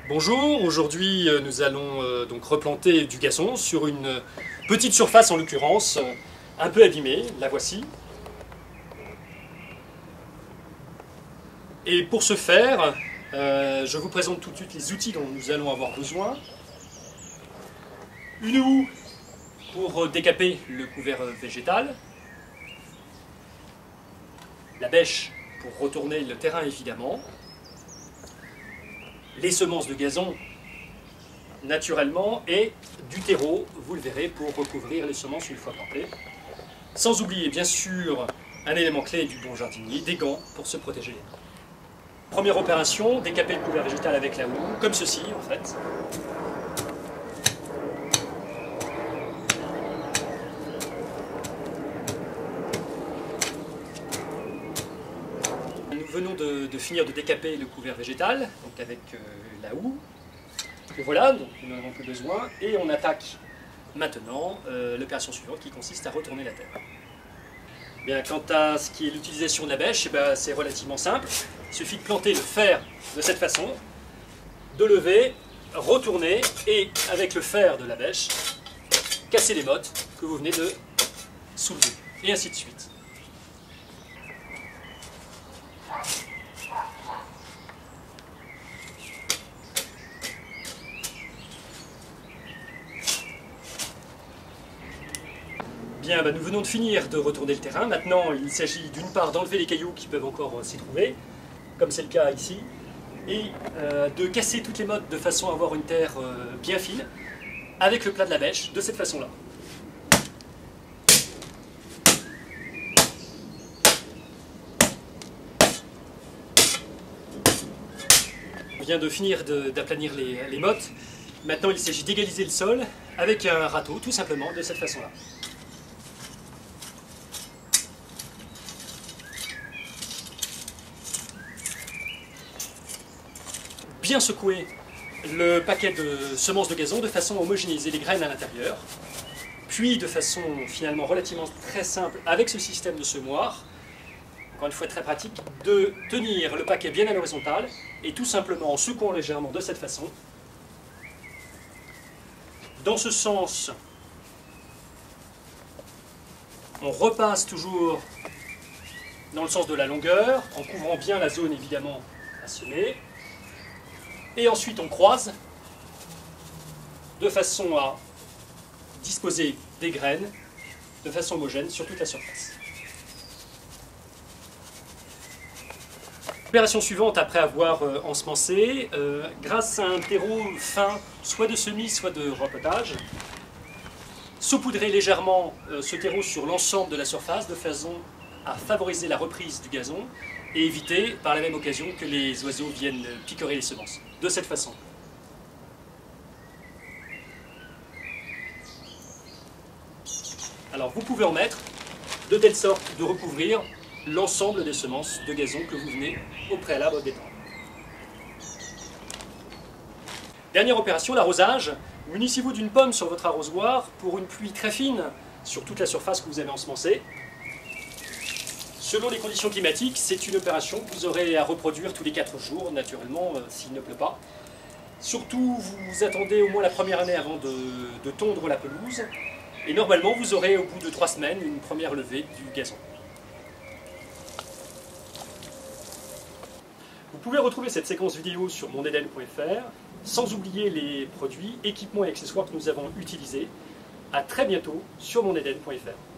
Bonjour, aujourd'hui nous allons donc replanter du gazon sur une petite surface en l'occurrence, un peu abîmée, la voici. Et pour ce faire, je vous présente tout de suite les outils dont nous allons avoir besoin. Une houe pour décaper le couvert végétal, la bêche pour retourner le terrain évidemment, les semences de gazon naturellement et du terreau, vous le verrez, pour recouvrir les semences une fois plantées. Sans oublier bien sûr un élément clé du bon jardinier, des gants pour se protéger les mains. Première opération, décaper le couvert végétal avec la houe, comme ceci en fait. Nous venons de finir de décaper le couvert végétal, donc avec la houe. Et voilà, donc nous n'en avons plus besoin. Et on attaque maintenant l'opération suivante qui consiste à retourner la terre. Bien, quant à ce qui est l'utilisation de la bêche, c'est relativement simple. Il suffit de planter le fer de cette façon, de lever, retourner et avec le fer de la bêche, casser les mottes que vous venez de soulever. Et ainsi de suite. Bien, nous venons de finir de retourner le terrain. Maintenant, il s'agit d'une part d'enlever les cailloux qui peuvent encore s'y trouver, comme c'est le cas ici, et de casser toutes les mottes de façon à avoir une terre bien fine, avec le plat de la bêche, de cette façon-là. On vient de finir d'aplanir les mottes. Maintenant, il s'agit d'égaliser le sol avec un râteau, tout simplement, de cette façon-là. Bien secouer le paquet de semences de gazon de façon à homogénéiser les graines à l'intérieur, puis de façon finalement relativement très simple avec ce système de semoir, encore une fois très pratique, de tenir le paquet bien à l'horizontale et tout simplement en secouant légèrement de cette façon. Dans ce sens, on repasse toujours dans le sens de la longueur, en couvrant bien la zone évidemment à semer. Et ensuite on croise de façon à disposer des graines de façon homogène sur toute la surface. Opération suivante, après avoir ensemencé, grâce à un terreau fin, soit de semis, soit de repotage, saupoudrer légèrement ce terreau sur l'ensemble de la surface de façon à favoriser la reprise du gazon et éviter par la même occasion que les oiseaux viennent picorer les semences. De cette façon. Alors vous pouvez en mettre de telle sorte de recouvrir l'ensemble des semences de gazon que vous venez au préalable d'étendre. Dernière opération, l'arrosage. Munissez-vous d'une pomme sur votre arrosoir pour une pluie très fine sur toute la surface que vous avez ensemencée. Selon les conditions climatiques, c'est une opération que vous aurez à reproduire tous les 4 jours, naturellement, s'il ne pleut pas. Surtout, vous attendez au moins la première année avant de tondre la pelouse. Et normalement, vous aurez au bout de 3 semaines une première levée du gazon. Vous pouvez retrouver cette séquence vidéo sur mondeden.fr, sans oublier les produits, équipements et accessoires que nous avons utilisés. À très bientôt sur mondeden.fr.